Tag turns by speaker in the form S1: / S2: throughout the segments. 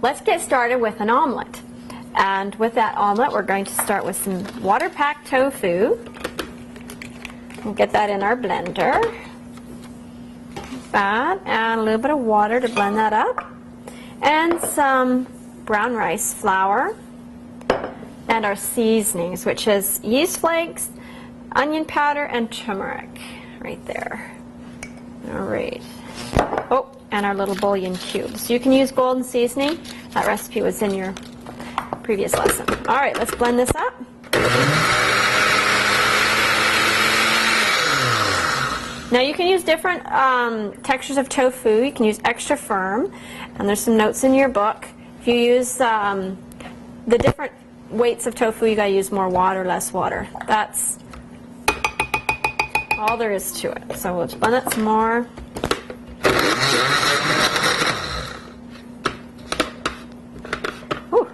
S1: let's get started with an omelet. And with that omelet, we're going to start with some water-packed tofu. We'll get that in our blender. That, and a little bit of water to blend that up. And some brown rice flour. And our seasonings, which is yeast flakes, onion powder, and turmeric. Right there. All right. Oh, and our little bouillon cubes. You can use golden seasoning. That recipe was in your previous lesson. All right, let's blend this up. Now you can use different textures of tofu. You can use extra firm, and there's some notes in your book. If you use the different weights of tofu, you gotta use more water, less water. That's all there is to it. So we'll blend it some more. Whew.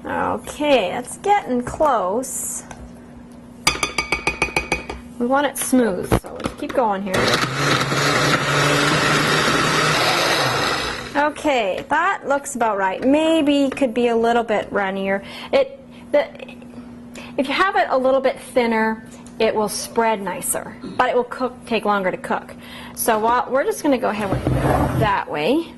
S1: Okay, it's getting close. We want it smooth, so let's keep going here. Okay, that looks about right. Maybe could be a little bit runnier. If you have it a little bit thinner, it will spread nicer, but it will take longer to cook. So we're just going to go ahead with that way.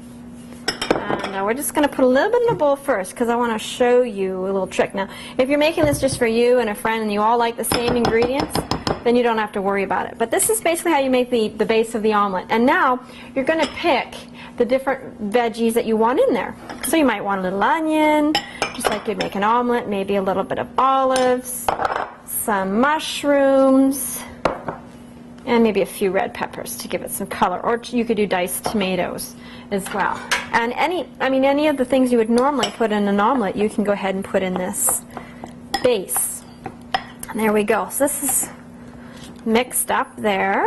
S1: And we're just going to put a little bit in the bowl first because I want to show you a little trick. Now, if you're making this just for you and a friend and you all like the same ingredients, then you don't have to worry about it. But this is basically how you make the base of the omelet. And now you're going to pick the different veggies that you want in there. So you might want a little onion, just like you'd make an omelet, maybe a little bit of olives, some mushrooms, and maybe a few red peppers to give it some color. Or you could do diced tomatoes as well. And any of the things you would normally put in an omelet, you can go ahead and put in this base. And there we go. So this is mixed up there.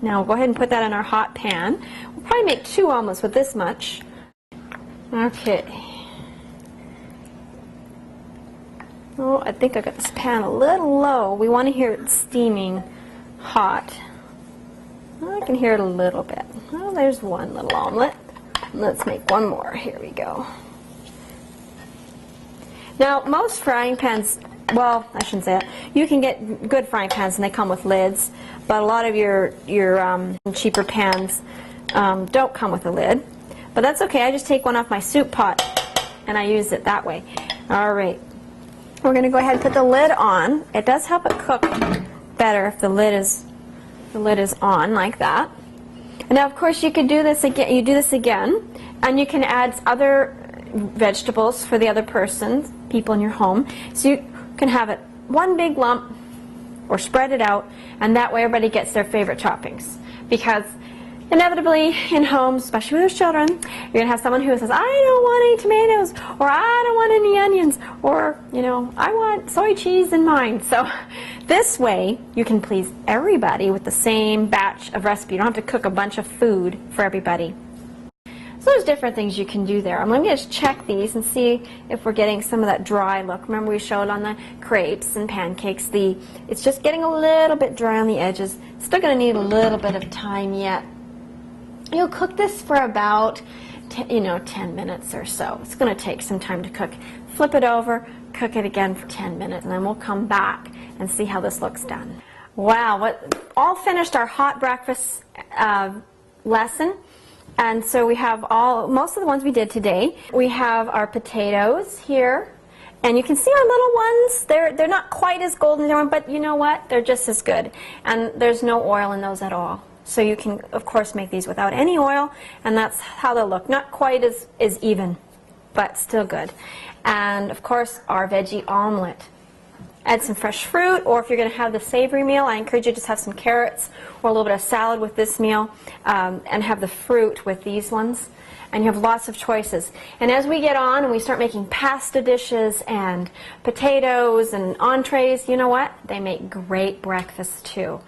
S1: Now we'll go ahead and put that in our hot pan. We'll probably make 2 omelets with this much. Okay. Oh, I think I got this pan a little low. We want to hear it steaming hot. I can hear it a little bit. Well, there's one little omelet. Let's make one more. Here we go. Now, most frying pans, well, I shouldn't say that. You can get good frying pans and they come with lids, but a lot of your cheaper pans don't come with a lid. But that's okay. I just take one off my soup pot and I use it that way. All right. We're going to go ahead and put the lid on. It does help it cook better if the lid is on like that. And now, of course, you could do this again. You do this again, and you can add other vegetables for the other people in your home. So you can have it one big lump or spread it out, and that way everybody gets their favorite toppings. Because inevitably in homes, especially with children, you're going to have someone who says, I don't want any tomatoes, or I don't want any onions, or, you know, I want soy cheese in mine. So this way you can please everybody with the same batch of recipe. You don't have to cook a bunch of food for everybody. So there's different things you can do there. I'm going to just check these and see if we're getting some of that dry look. Remember we showed on the crepes and pancakes, it's just getting a little bit dry on the edges. Still going to need a little bit of time yet. You'll cook this for about 10 minutes or so. It's going to take some time to cook. Flip it over, cook it again for 10 minutes, and then we'll come back and see how this looks done. Wow, all finished our hot breakfast lesson. And so we have most of the ones we did today. We have our potatoes here, and you can see our little ones. They're not quite as golden, but you know what? They're just as good. And there's no oil in those at all. So you can, of course, make these without any oil, and that's how they'll look. Not quite as even, but still good. And, of course, our veggie omelet. Add some fresh fruit, or if you're going to have the savory meal, I encourage you to just have some carrots or a little bit of salad with this meal, and have the fruit with these ones. And you have lots of choices. And as we get on and we start making pasta dishes and potatoes and entrees, you know what? They make great breakfasts too.